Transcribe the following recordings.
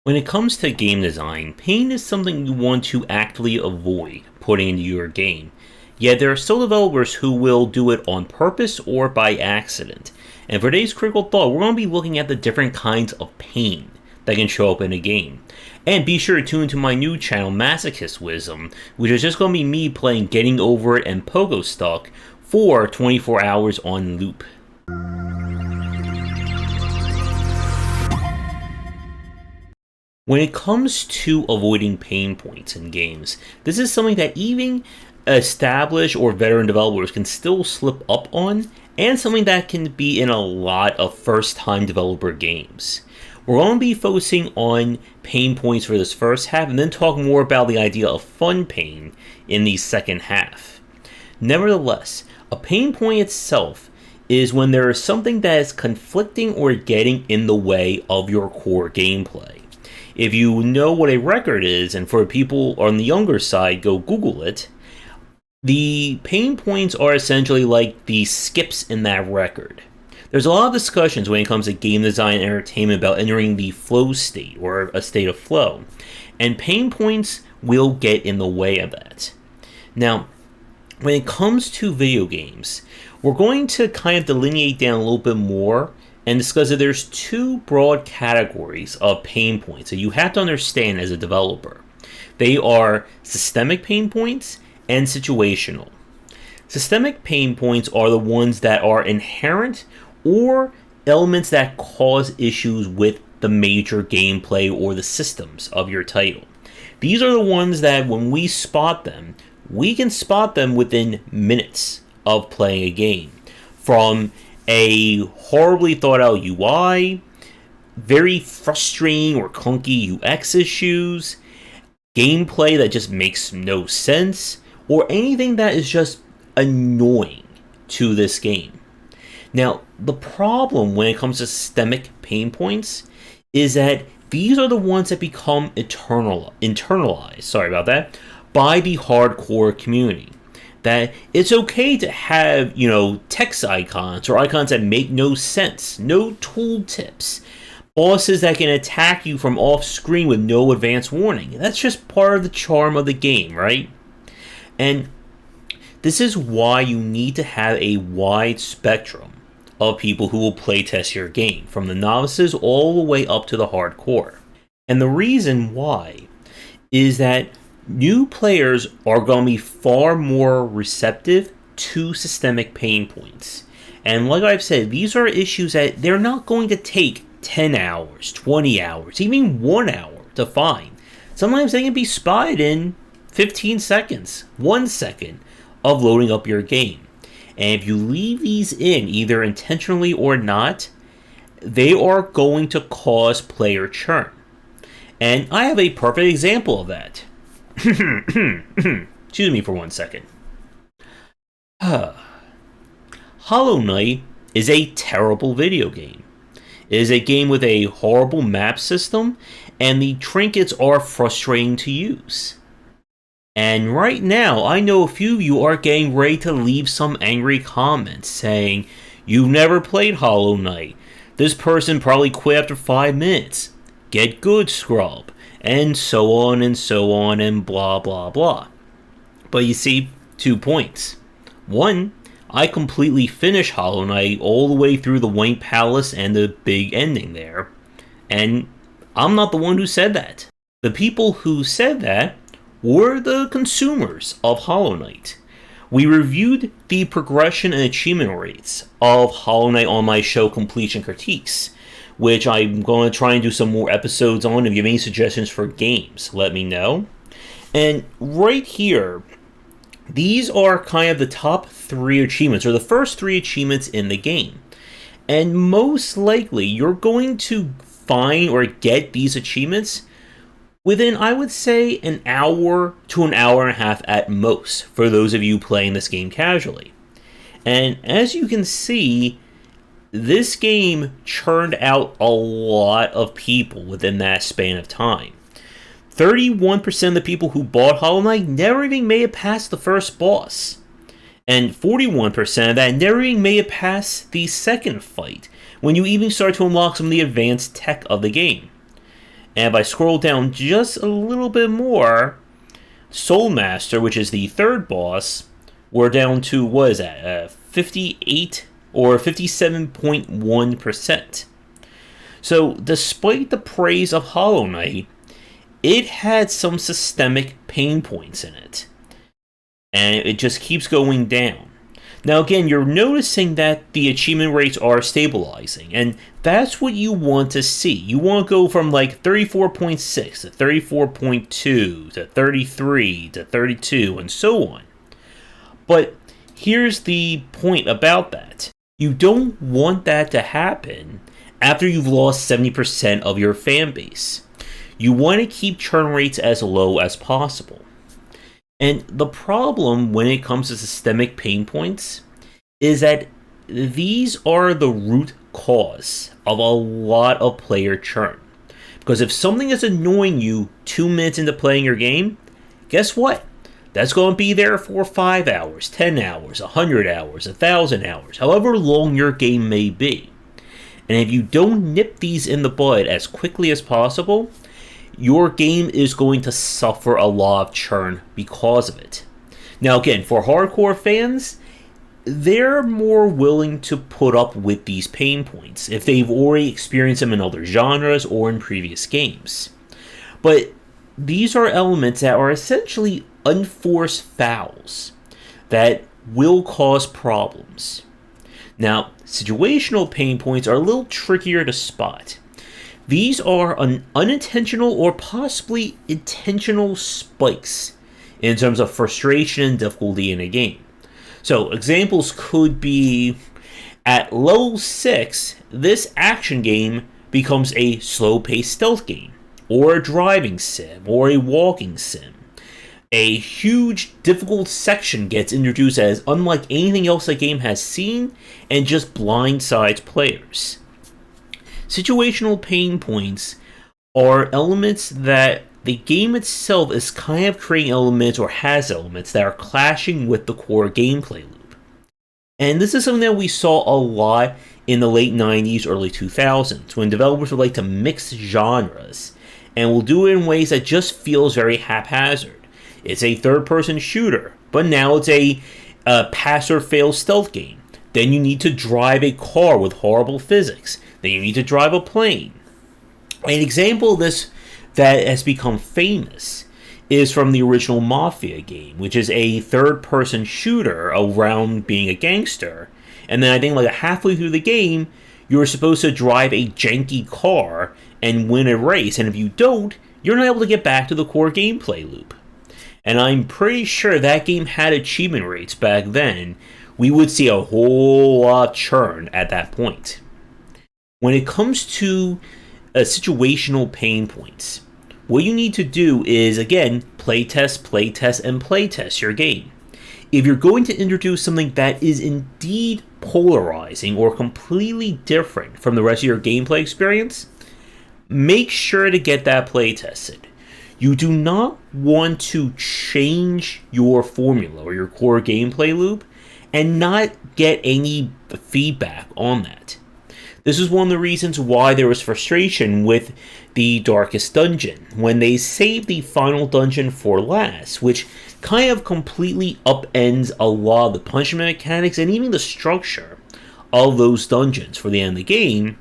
When it comes to game design, pain is something you want to actively avoid putting into your game. Yet there are still developers who will do it on purpose or by accident. And for today's critical thought, we're going to be looking at the different kinds of pain that can show up in a game. And be sure to tune into my new channel, Masochist Wisdom, which is just going to be me playing Getting Over It and Pogo Stuck for 24 hours on loop. When it comes to avoiding pain points in games, this is something that even established or veteran developers can still slip up on, and something that can be in a lot of first-time developer games. We're going to be focusing on pain points for this first half, and then talk more about the idea of fun pain in the second half. Nevertheless, a pain point itself is when there is something that is conflicting or getting in the way of your core gameplay. If you know what a record is, and for people on the younger side, go Google it, the pain points are essentially like the skips in that record. There's a lot of discussions when it comes to game design and entertainment about entering the flow state, or a state of flow, and pain points will get in the way of that. Now, when it comes to video games, we're going to kind of delineate down a little bit more and discuss that there's two broad categories of pain points that you have to understand as a developer. They are systemic pain points and situational. Systemic pain points are the ones that are inherent or elements that cause issues with the major gameplay or the systems of your title. These are the ones that when we spot them, we can spot them within minutes of playing a game. From a horribly thought out UI, very frustrating or clunky UX issues, gameplay that just makes no sense, or anything that is just annoying to this game. Now, the problem when it comes to systemic pain points is that these are the ones that become internalized, by the hardcore community. That it's okay to have, text icons or icons that make no sense, no tooltips, bosses that can attack you from off screen with no advance warning. That's just part of the charm of the game, right? And this is why you need to have a wide spectrum of people who will playtest your game, from the novices all the way up to the hardcore. And the reason why is that new players are going to be far more receptive to systemic pain points. And like I've said, these are issues that they're not going to take 10 hours, 20 hours, even 1 hour to find. Sometimes they can be spotted in 15 seconds, 1 second of loading up your game. And if you leave these in, either intentionally or not, they are going to cause player churn. And I have a perfect example of that. Excuse me for 1 second. Hollow Knight is a terrible video game. It is a game with a horrible map system, and the trinkets are frustrating to use. And right now, I know a few of you are getting ready to leave some angry comments saying, "You've never played Hollow Knight. This person probably quit after 5 minutes. Get good, scrub." And so on and blah blah blah. But you see, 2 points. One, I completely finished Hollow Knight all the way through the White Palace and the big ending there. And I'm not the one who said that. The people who said that were the consumers of Hollow Knight. We reviewed the progression and achievement rates of Hollow Knight on my show Completion Critiques, which I'm going to try and do some more episodes on. If you have any suggestions for games, let me know. And right here, these are kind of the top 3 achievements, or the first 3 achievements in the game. And most likely, you're going to find or get these achievements within, I would say, an hour to an hour and a half at most, for those of you playing this game casually. And as you can see, this game churned out a lot of people within that span of time. 31% of the people who bought Hollow Knight never even made it past the first boss. And 41% of that never even made it past the second fight, when you even start to unlock some of the advanced tech of the game. And if I scroll down just a little bit more, Soul Master, which is the third boss, we're down to, what is that, 58 or 57.1%. So, despite the praise of Hollow Knight, it had some systemic pain points in it. And it just keeps going down. Now, again, you're noticing that the achievement rates are stabilizing, and that's what you want to see. You want to go from like 34.6 to 34.2 to 33 to 32 and so on. But here's the point about that. You don't want that to happen after you've lost 70% of your fan base. You want to keep churn rates as low as possible. And the problem when it comes to systemic pain points is that these are the root cause of a lot of player churn. Because if something is annoying you 2 minutes into playing your game, guess what? That's going to be there for 5 hours, 10 hours, 100 hours, 1,000 hours, however long your game may be. And if you don't nip these in the bud as quickly as possible, your game is going to suffer a lot of churn because of it. Now again, for hardcore fans, they're more willing to put up with these pain points if they've already experienced them in other genres or in previous games. But these are elements that are essentially unforced fouls that will cause problems. Now, situational pain points are a little trickier to spot. These are unintentional or possibly intentional spikes in terms of frustration and difficulty in a game. So, examples could be, at level 6, this action game becomes a slow-paced stealth game, or a driving sim, or a walking sim. A huge, difficult section gets introduced that is unlike anything else the game has seen, and just blindsides players. Situational pain points are elements that the game itself is kind of creating elements or has elements that are clashing with the core gameplay loop. And this is something that we saw a lot in the late 90s, early 2000s, when developers would like to mix genres and will do it in ways that just feels very haphazard. It's a third-person shooter, but now it's a pass-or-fail stealth game. Then you need to drive a car with horrible physics. Then you need to drive a plane. An example of this that has become famous is from the original Mafia game, which is a third-person shooter around being a gangster. And then I think like halfway through the game, you're supposed to drive a janky car and win a race. And if you don't, you're not able to get back to the core gameplay loop. And I'm pretty sure that game had achievement rates back then. We would see a whole lot of churn at that point. When it comes to situational pain points, what you need to do is, again, playtest, and playtest your game. If you're going to introduce something that is indeed polarizing or completely different from the rest of your gameplay experience, make sure to get that playtested. You do not want to change your formula or your core gameplay loop and not get any feedback on that. This is one of the reasons why there was frustration with the Darkest Dungeon, when they saved the final dungeon for last, which kind of completely upends a lot of the punishment mechanics and even the structure of those dungeons for the end of the game.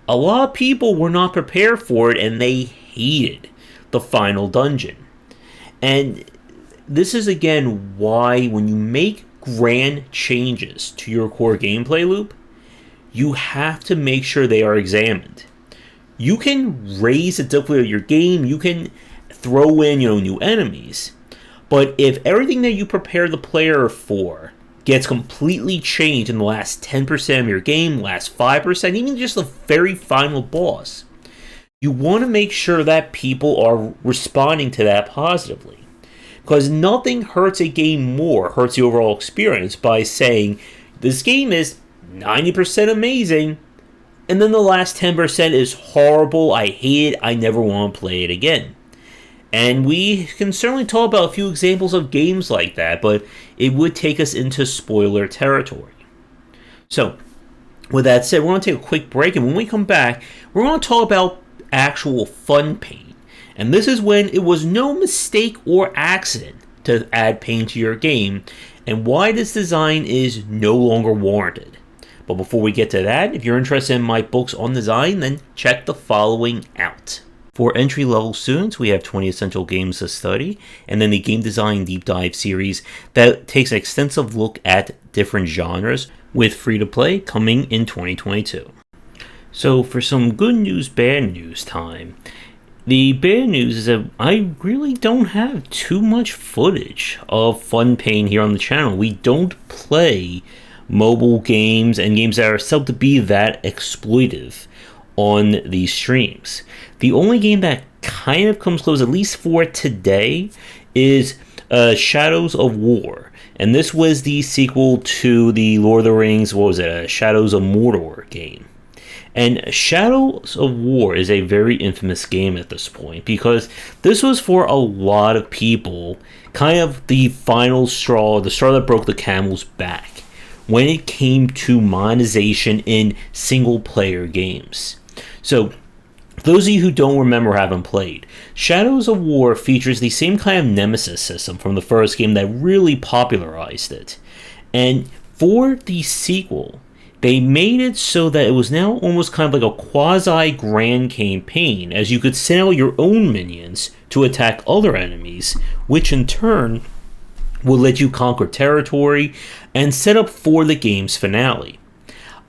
A lot of people were not prepared for it, and they hated the final dungeon. And this is again why when you make grand changes to your core gameplay loop, you have to make sure they are examined. You can raise the difficulty of your game, you can throw in, new enemies, but if everything that you prepare the player for gets completely changed in the last 10% of your game, last 5%, even just the very final boss, you want to make sure that people are responding to that positively. Because nothing hurts a game more, hurts the overall experience, by saying, this game is 90% amazing, and then the last 10% is horrible, I hate it, I never want to play it again. And we can certainly talk about a few examples of games like that, but it would take us into spoiler territory. So, with that said, we're going to take a quick break, and when we come back, we're going to talk about actual fun pain. And this is when it was no mistake or accident to add pain to your game, and why this design is no longer warranted. But before we get to that, if you're interested in my books on design, then check the following out. For entry-level students, we have 20 Essential Games to Study, and then the Game Design Deep Dive series that takes an extensive look at different genres, with free-to-play coming in 2022. So for some good news, bad news time. The bad news is that I really don't have too much footage of Fun Pain here on the channel. We don't play mobile games and games that are said to be that exploitive on these streams. The only game that kind of comes close, at least for today, is Shadows of War. And this was the sequel to the Lord of the Rings, Shadows of Mordor game. And Shadows of War is a very infamous game at this point, because this was for a lot of people kind of the final straw, the straw that broke the camel's back, when it came to monetization in single-player games. So, those of you who don't remember or haven't played, Shadows of War features the same kind of nemesis system from the first game that really popularized it. And for the sequel, they made it so that it was now almost kind of like a quasi-grand campaign, as you could send out your own minions to attack other enemies, which in turn will let you conquer territory and set up for the game's finale.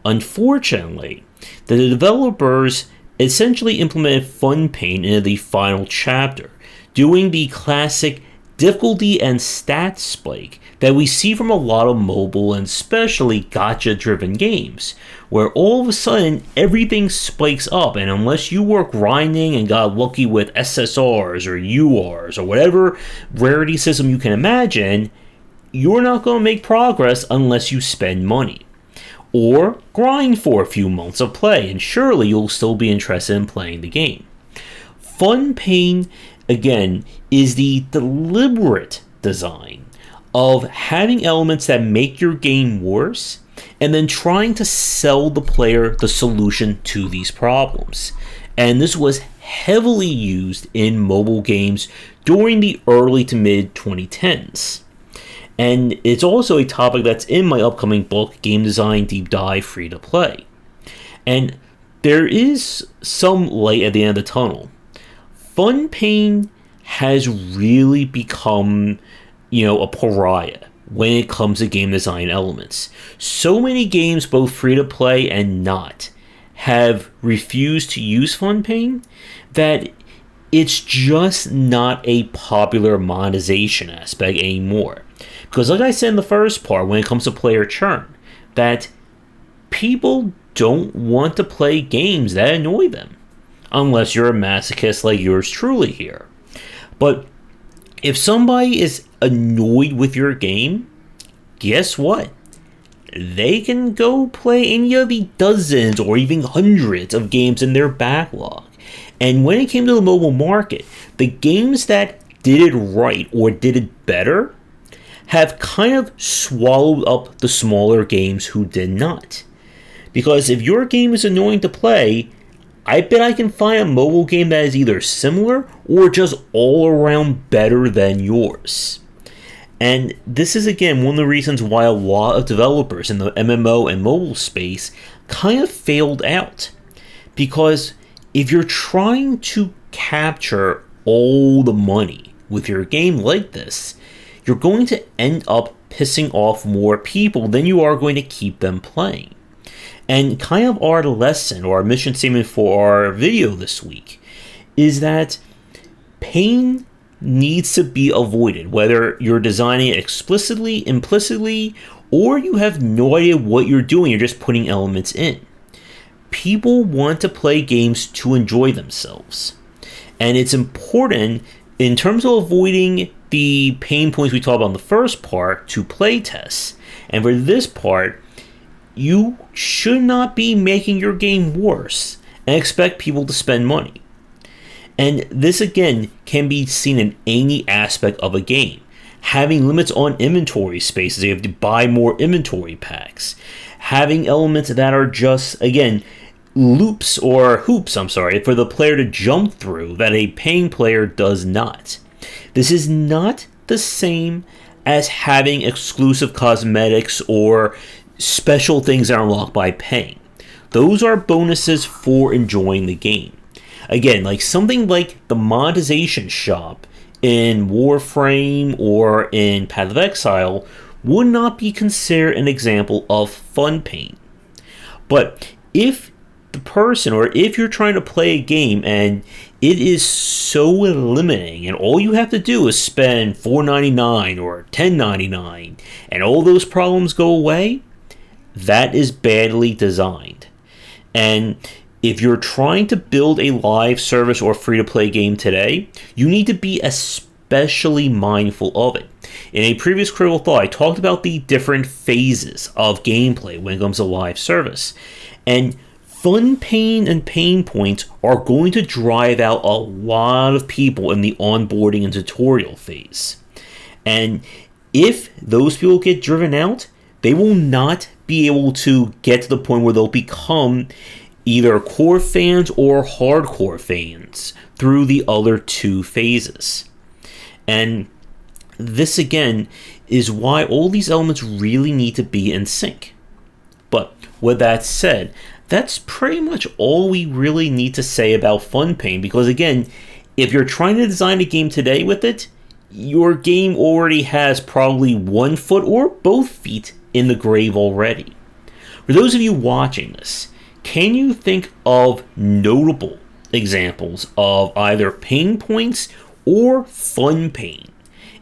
Unfortunately, the developers essentially implemented Fun Pain into the final chapter, doing the classic difficulty and stat spike that we see from a lot of mobile and especially gacha-driven games, where all of a sudden everything spikes up, and unless you were grinding and got lucky with SSRs or URs or whatever rarity system you can imagine, you're not going to make progress unless you spend money. Or grind for a few months of play, and surely you'll still be interested in playing the game. Fun Pain, again, is the deliberate design of having elements that make your game worse, and then trying to sell the player the solution to these problems. And this was heavily used in mobile games during the early to mid 2010s. And it's also a topic that's in my upcoming book, Game Design Deep Dive Free to Play. And there is some light at the end of the tunnel. Fun Pain has really become, a pariah when it comes to game design elements. So many games, both free to play and not, have refused to use Fun Pain that it's just not a popular monetization aspect anymore. Because like I said in the first part, when it comes to player churn, that people don't want to play games that annoy them, unless you're a masochist like yours truly here. But if somebody is annoyed with your game, guess what? They can go play any of the dozens or even hundreds of games in their backlog. And when it came to the mobile market, the games that did it right or did it better have kind of swallowed up the smaller games who did not. Because if your game is annoying to play, I bet I can find a mobile game that is either similar or just all around better than yours. And this is again one of the reasons why a lot of developers in the MMO and mobile space kind of failed out. Because if you're trying to capture all the money with your game like this, you're going to end up pissing off more people than you are going to keep them playing. And kind of our lesson or our mission statement for our video this week is that pain needs to be avoided, whether you're designing it explicitly, implicitly, or you have no idea what you're doing, you're just putting elements in. People want to play games to enjoy themselves. And it's important, in terms of avoiding the pain points we talked about in the first part, to play tests. And for this part, you should not be making your game worse and expect people to spend money. And this again can be seen in any aspect of a game. Having limits on inventory spaces, you have to buy more inventory packs. Having elements that are just, again, hoops, for the player to jump through that a paying player does not. This is not the same as having exclusive cosmetics or special things that are unlocked by paying. Those are bonuses for enjoying the game. Again, like something like the monetization shop in Warframe or in Path of Exile would not be considered an example of fun pain. But if the person, or if you're trying to play a game and it is so limiting and all you have to do is spend $4.99 or $10.99 and all those problems go away, that is badly designed. And if you're trying to build a live service or free-to-play game today, you need to be especially mindful of it. In a previous Critical Thought, I talked about the different phases of gameplay when it comes to live service. And fun pain and pain points are going to drive out a lot of people in the onboarding and tutorial phase. And if those people get driven out, they will not be able to get to the point where they'll become either core fans or hardcore fans through the other two phases. And this again is why all these elements really need to be in sync. But with that said, that's pretty much all we really need to say about fun pain, because again, if you're trying to design a game today with it, your game already has probably 1 foot or both feet in the grave already. For those of you watching this, can you think of notable examples of either pain points or fun pain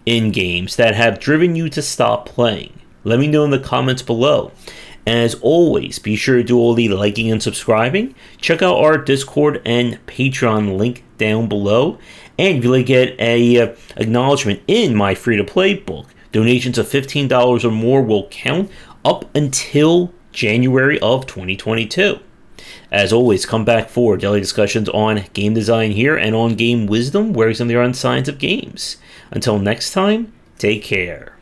in games that have driven you to stop playing? Let me know in the comments below. And as always, be sure to do all the liking and subscribing. Check out our Discord and Patreon link down below. And if you'd like to get a acknowledgement in my free-to-play book, donations of $15 or more will count up until January of 2022. As always, come back for daily discussions on game design here and on game wisdom, where some of the unscience of games. Until next time, take care.